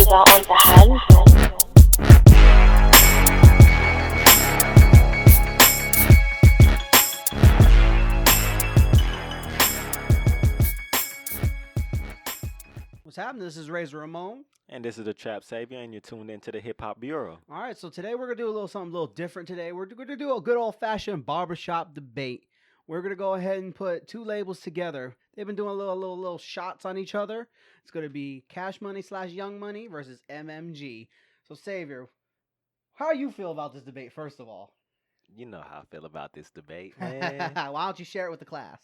Razer on the hand. What's happening? This is Razer Ramon. And this is the Trap Savior, and you're tuned into the Hip Hop Bureau. All right, so today we're going to do something a little different today. We're going to do a good old-fashioned barbershop debate. We're going to go ahead and put two labels together. They've been doing little shots on each other. It's going to be Cash Money / Young Money versus MMG. So, Savior, how do you feel about this debate, first of all? You know how I feel about this debate, man. Why don't you share it with the class?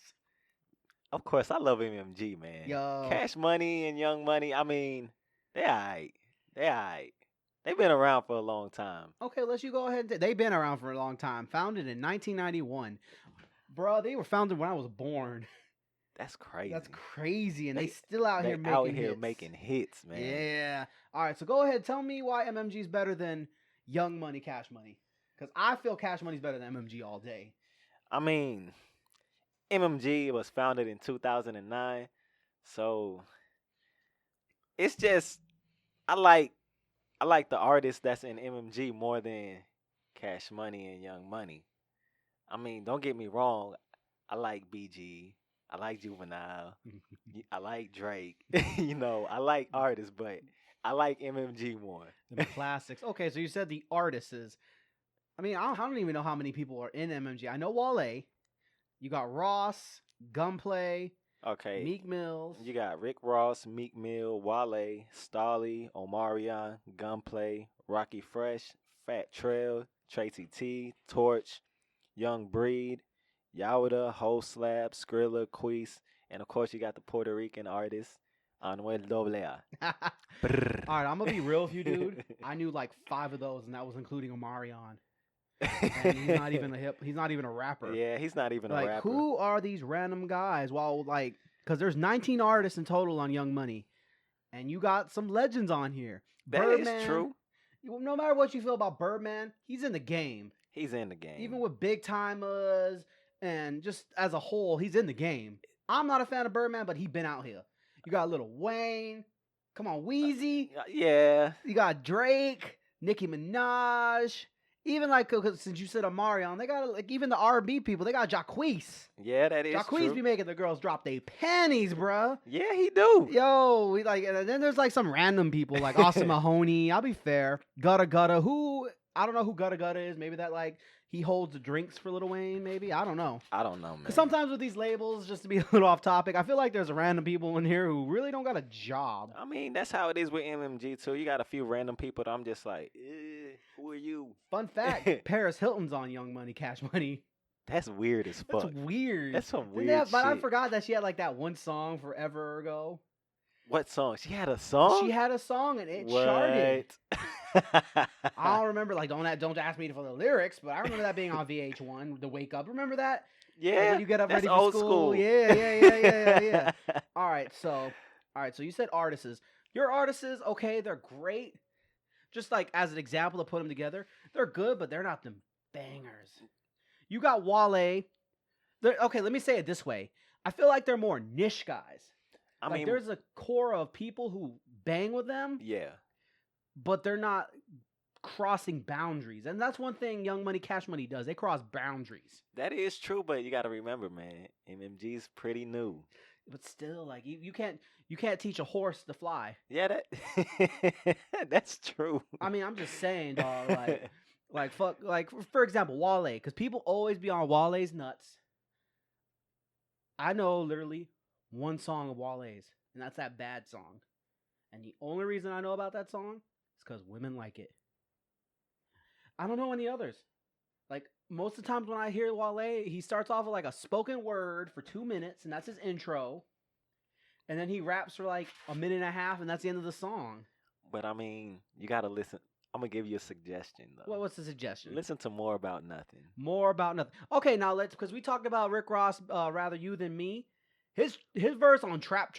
Of course, I love MMG, man. Yo. Cash Money and Young Money, I mean, they all right. They all right. They've been around for a long time. Okay, let's you go ahead and they've been around for a long time. Founded in 1991. Bro, they were founded when I was born. That's crazy. That's crazy, and they still out here making hits, man. Yeah. All right, so go ahead. Tell me why MMG is better than Young Money, Cash Money. Because I feel Cash Money's better than MMG all day. I mean, MMG was founded in 2009, so it's just I like the artists that's in MMG more than Cash Money and Young Money. I mean, don't get me wrong. I like BG. I like Juvenile. I like Drake. I like artists, but I like MMG more. The classics. Okay, so you said the artists. I mean, I don't even know how many people are in MMG. I know Wale. You got Ross, Gunplay. Okay. Meek Mill. You got Rick Ross, Meek Mill, Wale, Stolly, Omarion, Gunplay, Rocky Fresh, Fat Trail, Tracy T, Torch, Young Breed, Yawada, Whole Slab, Skrilla, Queese, and of course you got the Puerto Rican artist, Anuel AA. All right, I'm going to be real with you, dude. I knew like 5 of those, and that was including Omarion. And he's not even a rapper. Yeah, he's not even a like, rapper. Who are these random guys? Well, like, because there's 19 artists in total on Young Money, and you got some legends on here. That Birdman, is true. No matter what you feel about Birdman, he's in the game. He's in the game. Even with Big Timers and just as a whole, he's in the game. I'm not a fan of Birdman, but he been out here. You got Lil Wayne. Come on, Weezy. Yeah. You got Drake, Nicki Minaj. Even like, since you said Omarion, they got like even the R&B people. They got Jacquees. Yeah, that is Jacquees true. be making the girls drop their panties, bruh. Yeah, he do. Yo, we like, and then there's like some random people like Austin Mahoney. I'll be fair. Gutta Gutta, who I don't know who Gutta Gutta is. Maybe that like he holds the drinks for Lil Wayne. Maybe I don't know. I don't know, man. Because sometimes with these labels, just to be a little off topic, I feel like there's random people in here who really don't got a job. I mean, that's how it is with MMG too. You got a few random people that I'm just like, who are you? Fun fact: Paris Hilton's on Young Money, Cash Money. That's weird as fuck. That's weird. That's some weird shit. But I forgot that she had like that one song forever ago. What song? She had a song? She had a song and it charted. I don't remember, like, don't ask me for the lyrics, but I remember that being on VH1, the Wake Up. Remember that? Yeah. Like when you get up ready for old school. Yeah. All right, so you said artists. Your artists, okay, they're great. Just like as an example to put them together, they're good, but they're not them bangers. You got Wale. Okay, let me say it this way. I feel like they're more niche guys. I mean, there's a core of people who bang with them. Yeah. But they're not crossing boundaries. And that's one thing Young Money, Cash Money does. They cross boundaries. That is true, but you got to remember, man, MMG's pretty new. But still, like, you can't teach a horse to fly. Yeah, that's true. I mean, I'm just saying, dog, for example, Wale, because people always be on Wale's nuts. I know literally one song of Wale's, and that's that Bad song. And the only reason I know about that song is because women like it. I don't know any others. Like, most of the times when I hear Wale, he starts off with like a spoken word for 2 minutes, and that's his intro. And then he raps for like a minute and a half, and that's the end of the song. But I mean, you got to listen. I'm going to give you a suggestion, though. What's the suggestion? Listen to More About Nothing. More About Nothing. Okay, now because we talked about Rick Ross, Rather You Than Me. His verse on Trap.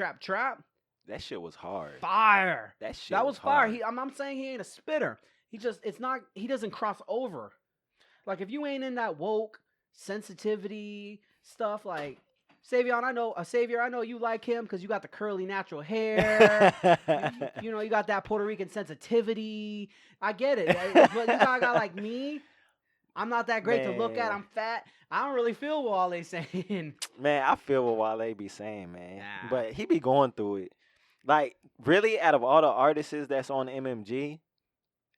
That shit was hard. Fire. That was fire. hard. I'm saying he ain't a spitter. He doesn't cross over. Like, if you ain't in that woke sensitivity stuff, like, Savion, Savior, I know you like him because you got the curly natural hair. You know, you got that Puerto Rican sensitivity. I get it. But you got a guy like me. I'm not that great to look at. Man. I'm fat. I don't really feel what all they saying. Man, I feel what Wale be saying, man. Nah. But he be going through it. Like, really, out of all the artists that's on MMG,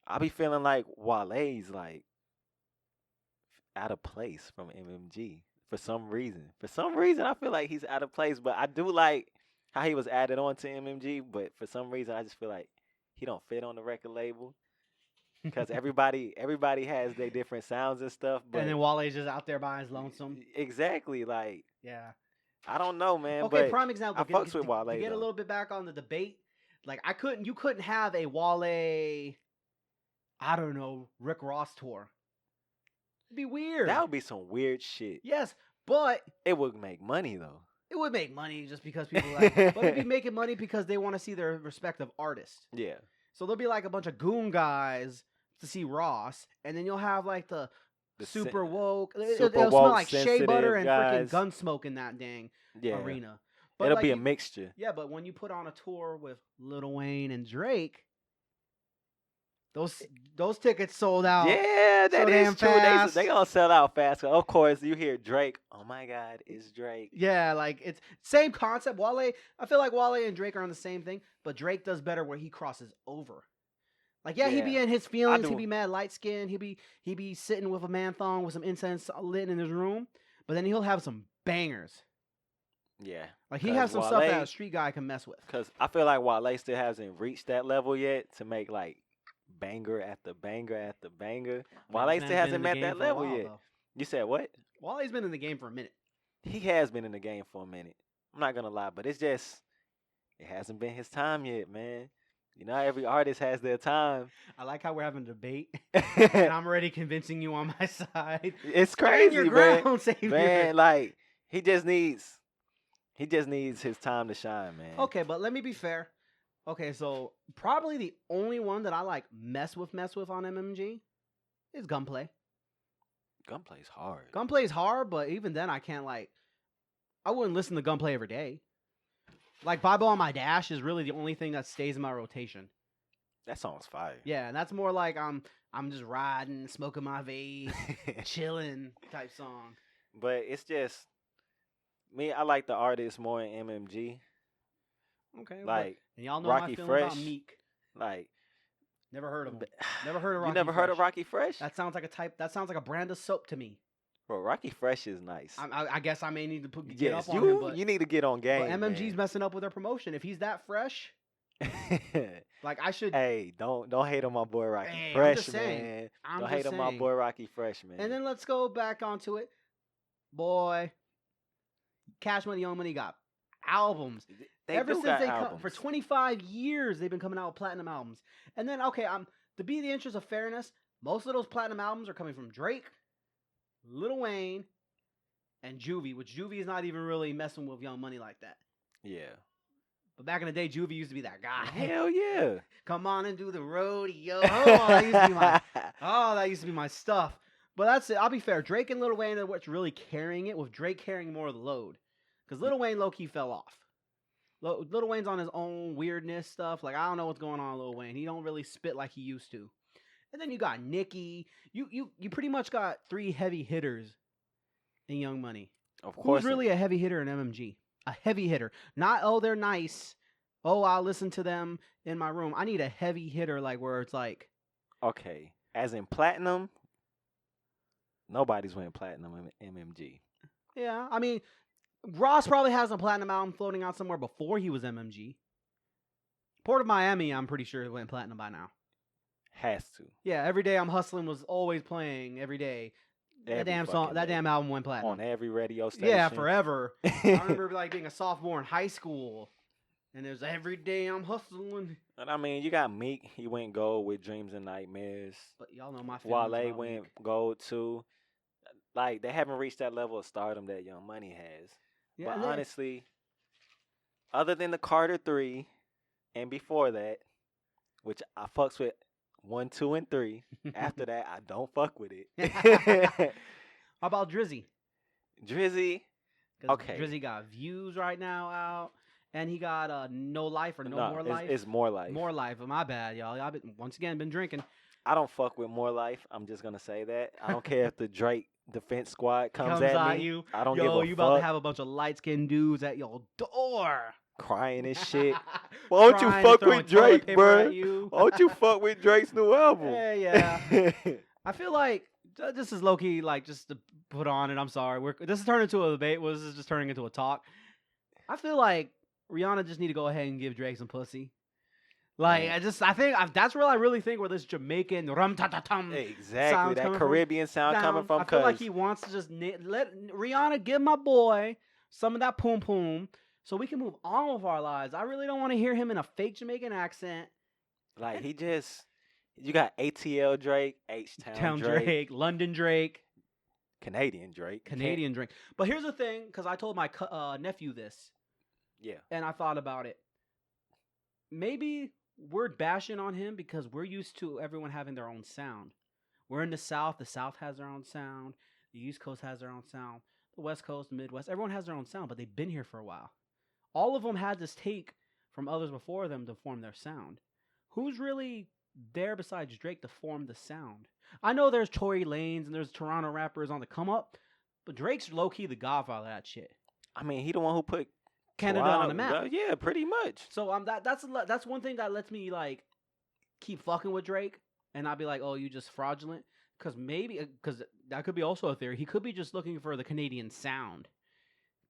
I be feeling like Wale's like out of place from MMG for some reason. For some reason, I feel like he's out of place. But I do like how he was added on to MMG. But for some reason, I just feel like he don't fit on the record label. Because everybody has their different sounds and stuff. But And then Wale's just out there by his lonesome. exactly, like, Yeah. I don't know, man. Okay, but prime example. I fucks with Wale, to get a though. little bit back on the debate, like you couldn't have a Wale, I don't know, Rick Ross tour. It'd be weird. That would be some weird shit. Yes, but It would make money, though. it would make money just because people like. But it'd be making money because they want to see their respective artist. Yeah. So there'll be like a bunch of goon guys to see Ross, and then you'll have like the super woke. It'll smell woke, like shea butter and freaking guys. gun smoke in that dang Yeah. arena. But It'll like be a mixture. Yeah, but when you put on a tour with Lil Wayne and Drake, those tickets sold out. Yeah, that so is damn true. fast. They gonna sell out fast. Of course, you hear Drake. Oh my God, it's Drake. Yeah, like it's same concept. Wale, I feel like Wale and Drake are on the same thing, but Drake does better where he crosses over. Like, yeah, he be Yeah, in his feelings. do. He be mad light skinned. He be sitting with a man thong with some incense lit in his room, but then he'll have some bangers. Yeah. Like he 'Cause has some stuff Wale- that a street guy can mess with. Because I feel like Wale still hasn't reached that level yet to make like banger after banger after banger. Wale Man's still been hasn't in the met game that for a level while, yet. though. You said what? Wale's been in the game for a minute. He has been in the game for a minute. I'm not gonna lie, but it's just it hasn't been his time yet, man. You know, every artist has their time. I like how we're having a debate, and I'm already convincing you on my side. It's Stand crazy, your man. ground, Savior. Man, like he just needs his time to shine, man. Okay, but let me be fair. Okay, so probably the only one that I like mess with on MMG is Gunplay. Gunplay's hard. Gunplay's hard, but even then I wouldn't listen to Gunplay every day. Like Bible on My Dash is really the only thing that stays in my rotation. That song's fire. Yeah, and that's more like I'm just riding, smoking my vape, chilling type song. But it's just me. I like the artist more in MMG. Okay, Like and y'all know Rocky my feeling Fresh. about Meek. Like Never heard of him. Never heard of Rocky you never heard of Fresh. Rocky Fresh? That sounds like a brand of soap to me. Bro, Rocky Fresh is nice. I guess I may need to get yes, up on him, but you need to get on game. MMG's messing up with their promotion. If he's that fresh, man. like I should. Hey, don't hate on my boy Rocky Hey, I'm Fresh, just saying. man. I'm Don't just hate on my saying. boy Rocky Fresh, man. And then let's go back onto it, boy. Cash Money, Young Money got albums. Ever do since got they albums. for 25 years, they've been coming out with platinum albums. And then okay, to be the interest of fairness, most of those platinum albums are coming from Drake, Lil Wayne, and Juvie, which Juvie is not even really messing with Young Money like that. Yeah. But back in the day, Juvie used to be that guy. Hell yeah. Come on and do the rodeo. Oh, that used to be my stuff. But that's it. I'll be fair. Drake and Lil Wayne are what's really carrying it, with Drake carrying more of the load. Because Lil Wayne low-key fell off. Lil Wayne's on his own weirdness stuff. Like, I don't know what's going on with Lil Wayne. He don't really spit like he used to. And then you got Nicki. You pretty much got three heavy hitters in Young Money. Of course. Who's really a heavy hitter in MMG? A heavy hitter. Not, oh, they're nice. Oh, I'll listen to them in my room. I need a heavy hitter, like, where it's like... Okay. As in platinum, nobody's winning platinum in MMG. Yeah, I mean, Ross probably has a platinum album floating out somewhere before he was MMG. Port of Miami, I'm pretty sure went platinum by now. Has to. Yeah, Every Day I'm Hustling was always playing every day. Every That damn fucking song, that day. damn album went platinum. On every radio station. Yeah, forever. I remember like being a sophomore in high school, and there's Every Day I'm Hustling. And I mean, you got Meek. He went gold with Dreams and Nightmares. But y'all know my feelings Wale about went Meek. gold too. Like, they haven't reached that level of stardom that Young Money has. Yeah, But and then- honestly, other than the Carter 3 and before that, which I fucks with 1, 2, and 3. After that, I don't fuck with it. How about Drizzy? Drizzy, Because Okay. Drizzy got Views right now out, and he got No Life or No No, More Life. it's More Life. More Life. My bad, y'all. I've been once again been drinking. I don't fuck with More Life. I'm just gonna say that. I don't care if the Drake defense squad comes Comes at at me. you. I don't Yo, give a you fuck. about to have a bunch of light skinned dudes at your door. Crying and shit. Why don't you Crying and fuck throwing with toilet Drake, paper bruh? at you. Why don't you fuck with Drake's new album? Yeah. I feel like this is low key, like just to put on it. I'm sorry. This is turning into a debate. This is just turning into a talk. I feel like Rihanna just need to go ahead and give Drake some pussy. Like Man. I think that's where I really think where this Jamaican rum ta ta tum Exactly, sounds that coming Caribbean sound down. coming from. I feel like he wants to just let Rihanna give my boy some of that poom poom so we can move on with our lives. I really don't want to hear him in a fake Jamaican accent. Like he just, you got ATL Drake, H-Town Drake, London Drake, Canadian Drake. Canadian Drake. But here's the thing, because I told my nephew this. Yeah. And I thought about it. Maybe we're bashing on him because we're used to everyone having their own sound. We're in the South. The South has their own sound. The East Coast has their own sound. The West Coast, the Midwest, everyone has their own sound, but they've been here for a while. All of them had this take from others before them to form their sound. Who's really there besides Drake to form the sound? I know there's Tory Lanez and there's Toronto rappers on the come up, but Drake's low key the godfather of that shit. I mean, he the one who put Canada Toronto on the map. Yeah, pretty much. So that's one thing that lets me like keep fucking with Drake and not be like, oh, you just fraudulent. Because that could be also a theory. He could be just looking for the Canadian sound.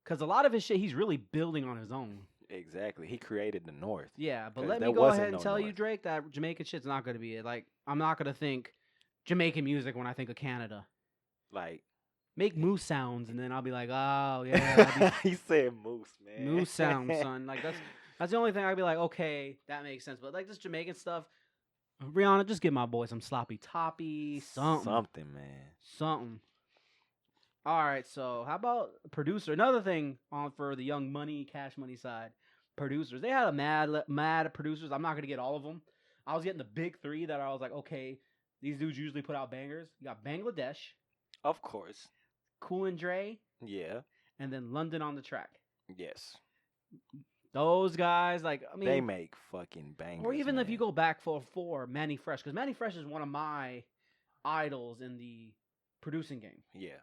Because a lot of his shit he's really building on his own. Exactly. He created the North. Yeah, but 'Cause let there me go wasn't ahead and no tell you, North. Drake, that Jamaican shit's not going to be it. Like, I'm not going to think Jamaican music when I think of Canada. Like, Make moose sounds, and then I'll be like, oh, yeah. he said moose, man. Moose sound, son. Like, that's the only thing I'd be like, okay, that makes sense. But, like, this Jamaican stuff, Rihanna, just give my boy some sloppy toppy, something. Something, man. Something. All right, so how about producer? Another thing on for the Young Money, Cash Money side, producers. They had a mad producers. I'm not gonna get all of them. I was getting the big three that I was like, okay, these dudes usually put out bangers. You got Bangladesh, Of course. Cool and Dre, Yeah. and then London on the Track. Yes. Those guys, like, I mean, They make fucking bangers. or even if man. you go back for Manny Fresh, because Manny Fresh is one of my idols in the producing game. Yeah.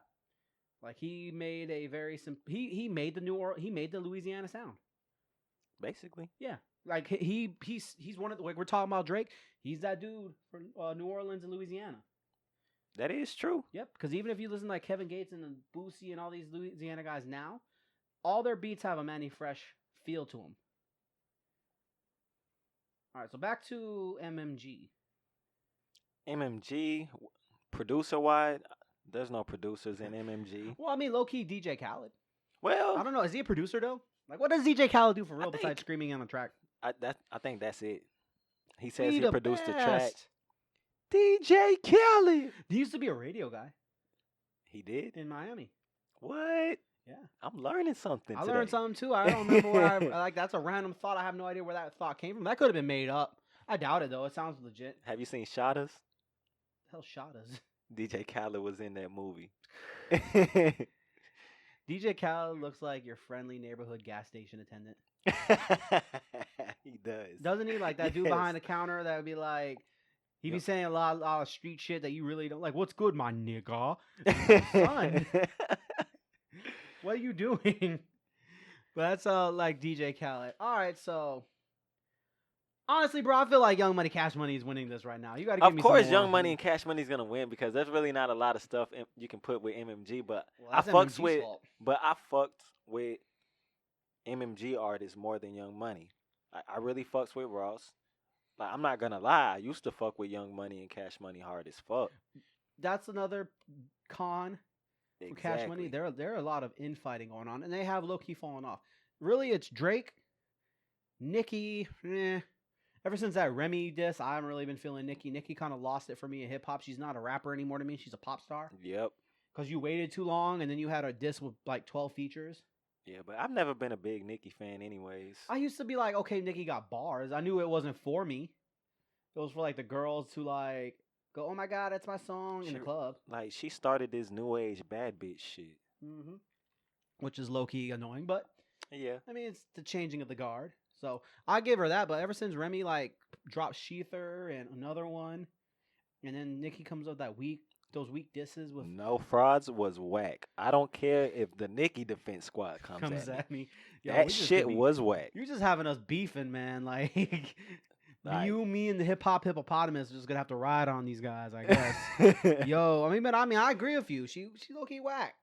Like he made a very simple. He made the Louisiana sound. Basically. Yeah, like he's one of the, like we're talking about Drake. He's that dude from New Orleans and Louisiana. That is true. Yep, because even if you listen to like Kevin Gates and Boosie and all these Louisiana guys now, all their beats have a Manny Fresh feel to them. All right, so back to MMG. MMG, producer wide, there's no producers in MMG. Well, I mean, low key DJ Khaled. Well, I don't know. Is he a producer though? Like, what does DJ Khaled do for real think- besides screaming on a track? I think that's it. He says We he the produced the track. best. DJ Khaled. He used to be a radio guy He did? in Miami. What? Yeah. I'm learning something I today. learned something too. I don't remember where like that's a random thought. I have no idea where that thought came from. That could have been made up. I doubt it though. It sounds legit. Have you seen Shotters? Hell shot us. DJ Khaled was in that movie. DJ Khaled looks like your friendly neighborhood gas station attendant. He does. Doesn't he? Like that dude Yes. behind the counter that would be like he'd be Yep. saying a lot of street shit that you really don't like. What's good, my nigga? Son. What are you doing? But that's like DJ Khaled. All right, so honestly, bro, I feel like Young Money, Cash Money is winning this right now. You got to give Of me course, some more. Young Money and Cash Money is gonna win because there's really not a lot of stuff you can put with MMG. But Well, I that's fucks MMG's with, fault. I fucked with MMG artists more than Young Money. I really fucks with Ross. Like I'm not gonna lie, I used to fuck with Young Money and Cash Money hard as fuck. That's another con for Cash Money. There are a lot of infighting going on, and they have low key fallen off. Really, it's Drake, Nicki. Ever since that Remy diss, I haven't really been feeling Nicki. Nicki kind of lost it for me in hip hop. She's not a rapper anymore to me. She's a pop star. Yep. Because you waited too long, and then you had a diss with like 12 features. Yeah, but I've never been a big Nicki fan, anyways. I used to be like, okay, Nicki got bars. I knew it wasn't for me. It was for like the girls to like go, oh my god, that's my song in the club. Like she started this new age bad bitch shit. Mm-hmm. which is low key annoying. But Yeah. I mean, it's the changing of the guard. So I give her that. But ever since Remy like dropped Sheether and another one, and then Nicki comes up those weak disses with No Frauds was whack. I don't care if the Nicki Defense Squad comes at me. me. Yo, That we just shit could be. was whack. You're just having us beefing, man. Like Like- you, me, and the hip hop hippopotamus are just gonna have to ride on these guys, I guess. Yo, I mean, I agree with you. She low key whack.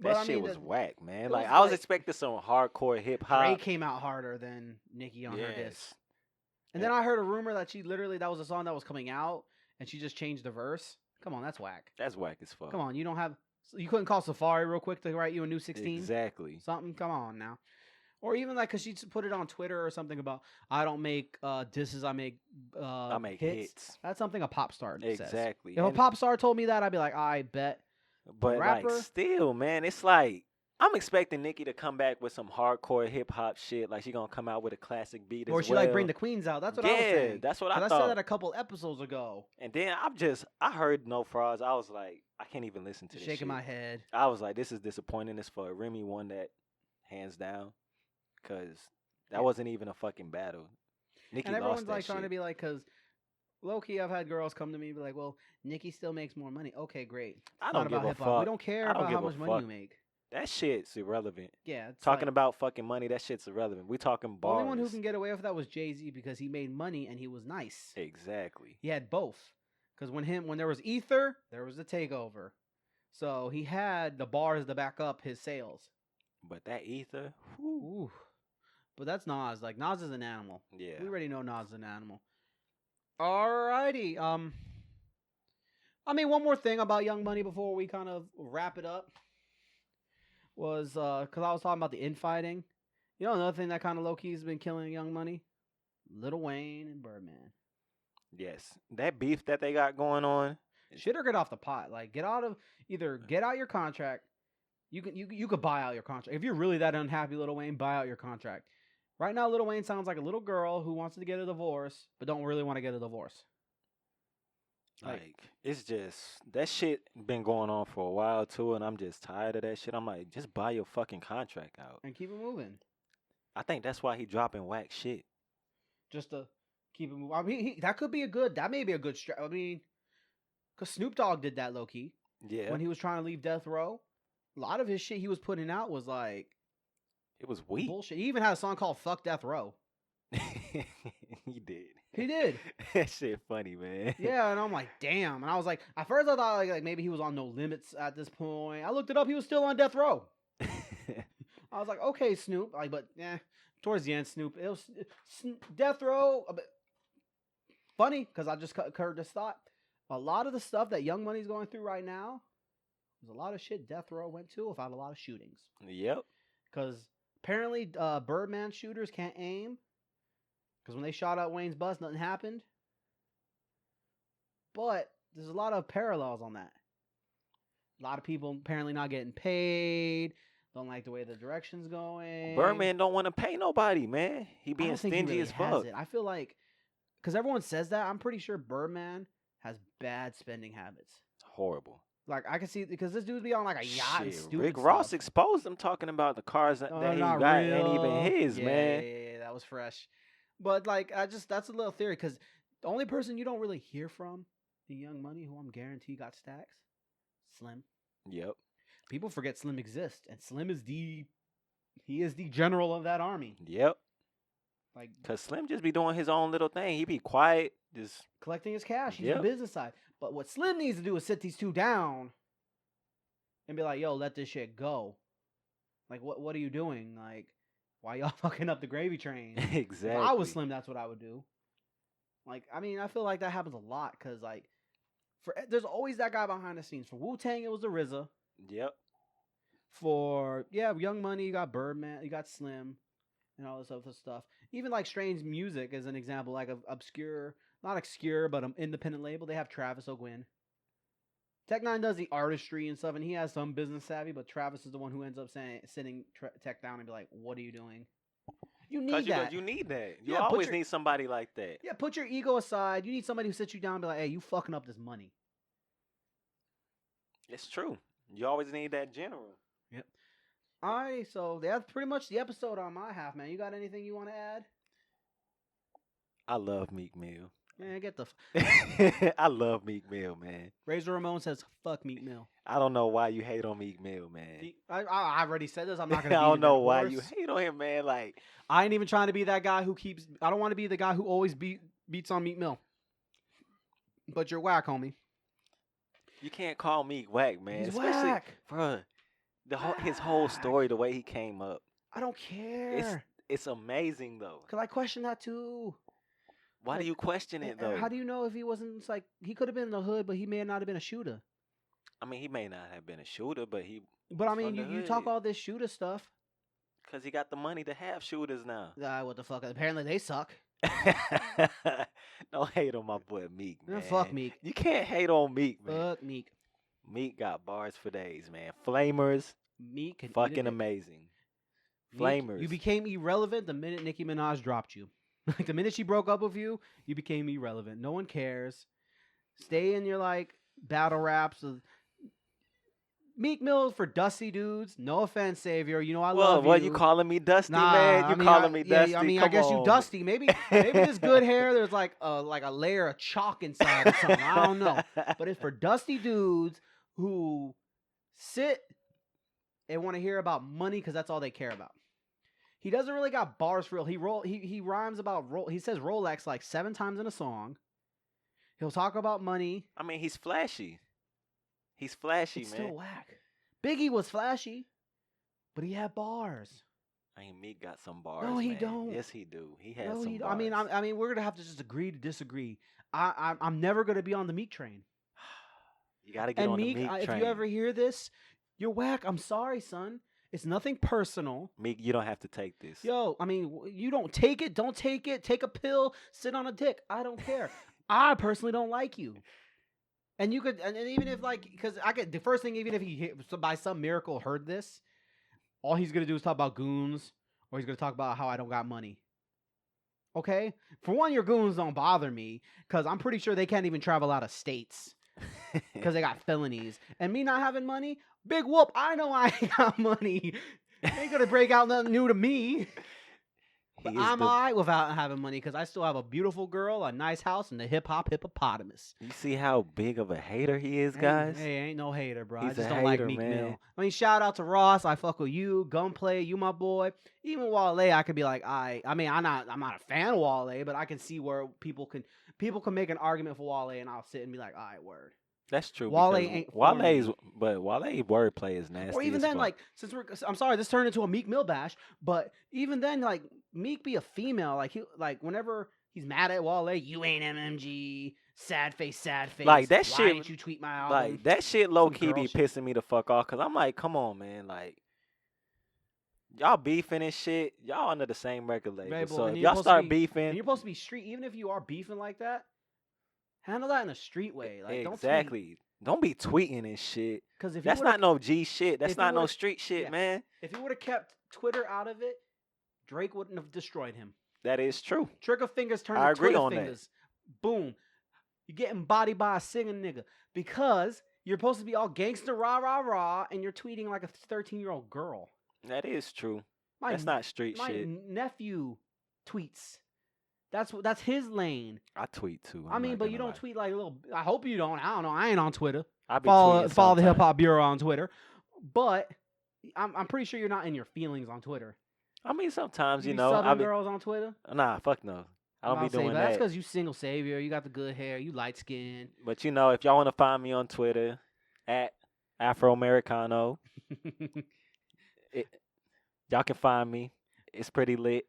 That I shit mean, was whack, man. it Like was I was like- expecting some hardcore hip Dre hop. came out harder than Nicki on her disc. Yes. And then I heard a rumor that that was a song that was coming out, and she just changed the verse. Come on, that's whack. That's whack as fuck. Come on, you couldn't call Safari real quick to write you a new 16? Exactly. Something, come on now. Or even like, cause she put it on Twitter or something about, I don't make disses, I make hits. That's something a pop star says. Exactly. If a pop star told me that, I'd be like, I bet. But rapper? like still, man, it's like I'm expecting Nicki to come back with some hardcore hip hop shit. Like she gonna come out with a classic beat as well. Or she like bring the queens out. That's what I was saying. Yeah, that's what I 'Cause thought. I said that a couple episodes ago. And then I heard No Frauds. I was like, I can't even listen to this Shaking shit. my head. I was like, this is disappointing as fuck. Remy won that hands down, cause that wasn't even a fucking battle. Nicki And lost everyone's that like shit. trying to be like, cause low key, I've had girls come to me and be like, well, Nicki still makes more money. Okay, great. I It's don't not give about a hip hop. fuck. We don't care I don't about give how a much money fuck. you make. That shit's irrelevant. Yeah, it's Talking like, about fucking money, that shit's irrelevant. We talking the bars. only one who can get away with that was Jay-Z because he made money and he was nice. Exactly. He had both. Because when there was Ether, there was the takeover. So he had the bars to back up his sales. But that Ether, whew, Ooh. But that's Nas. Like, Nas is an animal. yeah. We already know Nas is an animal. Alrighty. I mean, one more thing about Young Money before we kind of wrap it up was because I was talking about the infighting. You know, another thing that kind of low key has been killing Young Money, Lil Wayne and Birdman. Yes. That beef that they got going on. Shit or get off the pot. Like, get out your contract. You could buy out your contract if you're really that unhappy, Lil Wayne. Buy out your contract. Right now, Lil Wayne sounds like a little girl who wants to get a divorce but don't really want to get a divorce. Like, it's just that shit been going on for a while too, and I'm just tired of that shit. I'm like, just buy your fucking contract out. And keep it moving. I think that's why he dropping whack shit. Just to keep it moving. I mean, that may be a good I mean, because Snoop Dogg did that low key. Yeah. When he was trying to leave Death Row. A lot of his shit he was putting out was like It was weak. bullshit. He even had a song called Fuck Death Row. He did. He did. That shit funny, man. Yeah, and I'm like, damn. And I was like, at first I thought like maybe he was on No Limits at this point. I looked it up. He was still on Death Row. I was like, okay, Snoop. Like, but towards the end, Snoop. It was Death Row. Funny because I just occurred this thought. A lot of the stuff that Young Money's going through right now, there's a lot of shit Death Row went to without a lot of shootings. Yep. Because apparently Birdman shooters can't aim. Because when they shot out Wayne's bus, nothing happened. But there's a lot of parallels on that. A lot of people apparently not getting paid. Don't like the way the direction's going. Birdman don't want to pay nobody, man. He I being don't think he stingy really as has fuck. it. I feel like, because everyone says that, I'm pretty sure Birdman has bad spending habits. Horrible. Like, I can see, because this dude be on like a yacht and Shit, stupid Rick Ross stuff. exposed him talking about the cars that he got ain't even his, yeah, man. Yeah, that was fresh. But like, that's a little theory because the only person you don't really hear from in Young Money, who I'm guaranteed got stacks, Slim. Yep. People forget Slim exists, and Slim is he is the general of that army. Yep. Like, Cause Slim just be doing his own little thing. He be quiet, just collecting his cash. He's Yep. the business side. But what Slim needs to do is sit these two down and be like, yo, let this shit go. Like, what are you doing? Like, why y'all fucking up the gravy train? exactly. If I was Slim, that's what I would do. Like, I mean, I feel like that happens a lot because, like, there's always that guy behind the scenes. For Wu-Tang, it was the RZA. Yep. For, Young Money, you got Birdman, you got Slim, and all this other stuff. Even, like, Strange Music is an example, like, of obscure, not obscure, but an independent label. They have Travis O'Gwyn. Tech Nine does the artistry and stuff, and he has some business savvy, but Travis is the one who ends up sitting Tech down and be like, what are you doing? You need that. You need that. You Yeah, always need somebody like that. Yeah, put your ego aside. You need somebody who sits you down and be like, hey, you fucking up this money. It's true. You always need that general. Yep. All right, so that's pretty much the episode on my half, man. You got anything you want to add? I love Meek Mill. Man, get the I love Meek Mill, man. Razer Ramon says fuck Meek Mill. I don't know why you hate on Meek Mill, man. I already said this. I'm not I gonna. don't beat a dead know why you horse. hate on him, man. Like, I ain't even trying to be that guy who keeps. I don't want to be the guy who always beats on Meek Mill. But you're whack, homie. you can't call Meek whack, man. He's Especially, whack. bruh, his whole Whack. story, the way he came up. I don't care. It's amazing though. Cause I question that too. Why do you question it though? How do you know if he wasn't? It's like he could have been in the hood, but he may not have been a shooter. I mean, he may not have been a shooter, but he. But I was mean, from the you talk hood. all this shooter stuff. Cause he got the money to have shooters now. What the fuck? Apparently they suck. Don't hate on my boy Meek, man. Fuck Meek. You can't hate on Meek, man. Fuck Meek. Meek got bars for days, man. Flamers, Meek can eat a fucking dick. amazing. Meek, Flamers. you became irrelevant the minute Nicki Minaj dropped you. Like the minute she broke up with you, you became irrelevant. No one cares. Stay in your like battle raps. Meek Mill for dusty dudes. No offense, Savior. You know I love you. What you calling me dusty, Nah, man? I You mean, calling me dusty? I mean, I Come guess you on. dusty. Maybe this good hair. There's like a layer of chalk inside or something. I don't know. But it's for dusty dudes who sit and want to hear about money because that's all they care about. He doesn't really got bars for real. He rhymes about he says Rolex like 7 times in a song. He'll talk about money. I mean, he's flashy. He's flashy, It's man. still whack. Biggie was flashy, but he had bars. I mean, Meek got some bars. No, he man. don't. Yes, he do. He has No, some he, bars. I mean, we're gonna have to just agree to disagree. I'm never gonna be on the Meek train. You gotta get And on Meek, the Meek if train. you ever hear this, you're whack. I'm sorry, son. It's nothing personal. Meek, you don't have to take this. Yo, I mean, you don't take it. Don't take it. Take a pill. Sit on a dick. I don't care. I personally don't like you. And you could, and even if like, because I get the first thing, even if he by some miracle heard this, all he's gonna do is talk about goons, or he's gonna talk about how I don't got money. Okay, for one, your goons don't bother me because I'm pretty sure they can't even travel out of states because they got felonies. And me not having money, big whoop. I know I ain't got money. They ain't gonna break out nothing new to me. But I'm alright without having money because I still have a beautiful girl, a nice house, and the hippopotamus. You see how big of a hater he is, guys? Hey, ain't no hater, bro. I He's just a don't like hater, Meek man. Mill. I mean, shout out to Ross. I fuck with you. Gunplay, you my boy. Even Wale, I could be like, I mean, I'm not a fan of Wale, but I can see where people can make an argument for Wale, and I'll sit and be like, all right, word. That's true. Wale because ain't for me. Wale wordplay is nasty. Or even as then, fuck. like, I'm sorry, this turned into a Meek Mill bash, but even then, like, Meek be a female, like whenever he's mad at Wale, you ain't MMG, sad face. Like, that Why shit- didn't you tweet my album? Like that shit low key girl be shit. pissing me the fuck off because I'm like, come on, man, like y'all beefing and shit, y'all under the same record label. Label, So and if you're y'all supposed to start and beefing, you're supposed to be street, even if you are beefing like that, handle that in a street way. Like, exactly. Don't be tweeting and shit. Because if That's not no G shit. That's if you not no would've- street shit, yeah. man. If he would have kept Twitter out of it, Drake wouldn't have destroyed him. That is true. Trigger fingers turn I to agree Twitter on that. fingers. Boom. You're getting bodied by a singing nigga because you're supposed to be all gangster rah, and you're tweeting like a 13-year-old girl. That is true. My That's not street my shit. nephew tweets. That's his lane. I tweet too. I mean, but you don't tweet like little. I hope you don't. I don't know. I ain't on Twitter. I be Follow tweeting the Hip sometimes. Hop Bureau on Twitter, but I'm pretty sure you're not in your feelings on Twitter. I mean, sometimes You you be know. subbing girls on Twitter. Nah, fuck no. I don't be doing That's that. because you single savior. You got the good hair. You light skinned. But you know, if y'all want to find me on Twitter at Afro Americano, y'all can find me. It's pretty lit.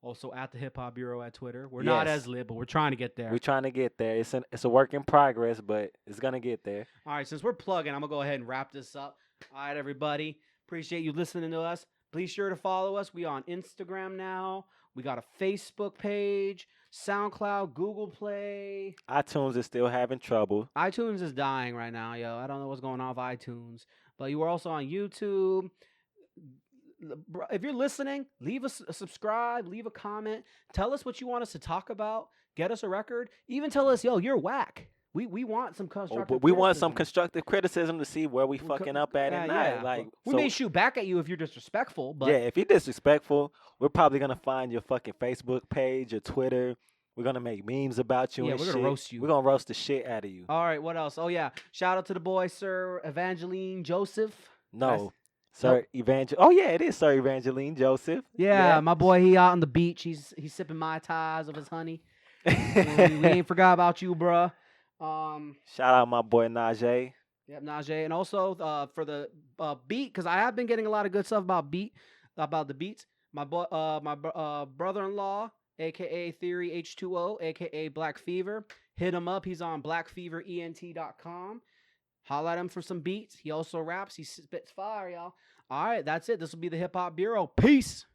Also at the Hip Hop Bureau at Twitter. We're not Yes. as lit, but we're trying to get there. We're trying to get there. It's a work in progress, but it's gonna get there. All right, since we're plugging, I'm gonna go ahead and wrap this up. All right, everybody. Appreciate you listening to us. Please sure to follow us. We on Instagram now. We got a Facebook page, SoundCloud, Google Play. iTunes is still having trouble. iTunes is dying right now, yo. I don't know what's going on with iTunes. But you are also on YouTube. If you're listening, leave us a subscribe, leave a comment. Tell us what you want us to talk about. Get us a record. Even tell us, yo, you're whack. We want some constructive But we want some criticism. constructive criticism to see where we Well, fucking up at yeah, at yeah. night. Like, We so may shoot back at you if you're disrespectful, but yeah, if you're disrespectful, we're probably gonna find your fucking Facebook page, your Twitter. We're gonna make memes about you yeah, and we're shit. gonna roast you. We're gonna roast the shit out of you. All right, what else? Oh yeah, shout out to the boy Sir Evangeline Joseph. No, Sir Oh yeah, it is Sir Evangeline Joseph. Yeah, my boy, he out on the beach. He's sipping Mai Tais of his honey. We ain't forgot about you, bruh. Shout out my boy Najee. Yep, Najee, and also for the beat, because I have been getting a lot of good stuff about the beats. My boy, brother-in-law, aka Theory H2O, aka Black Fever. Hit him up. He's on blackfeverent.com. Holla at him for some beats. He also raps. He spits fire, y'all. All right, that's it. This will be the Hip Hop Bureau. Peace.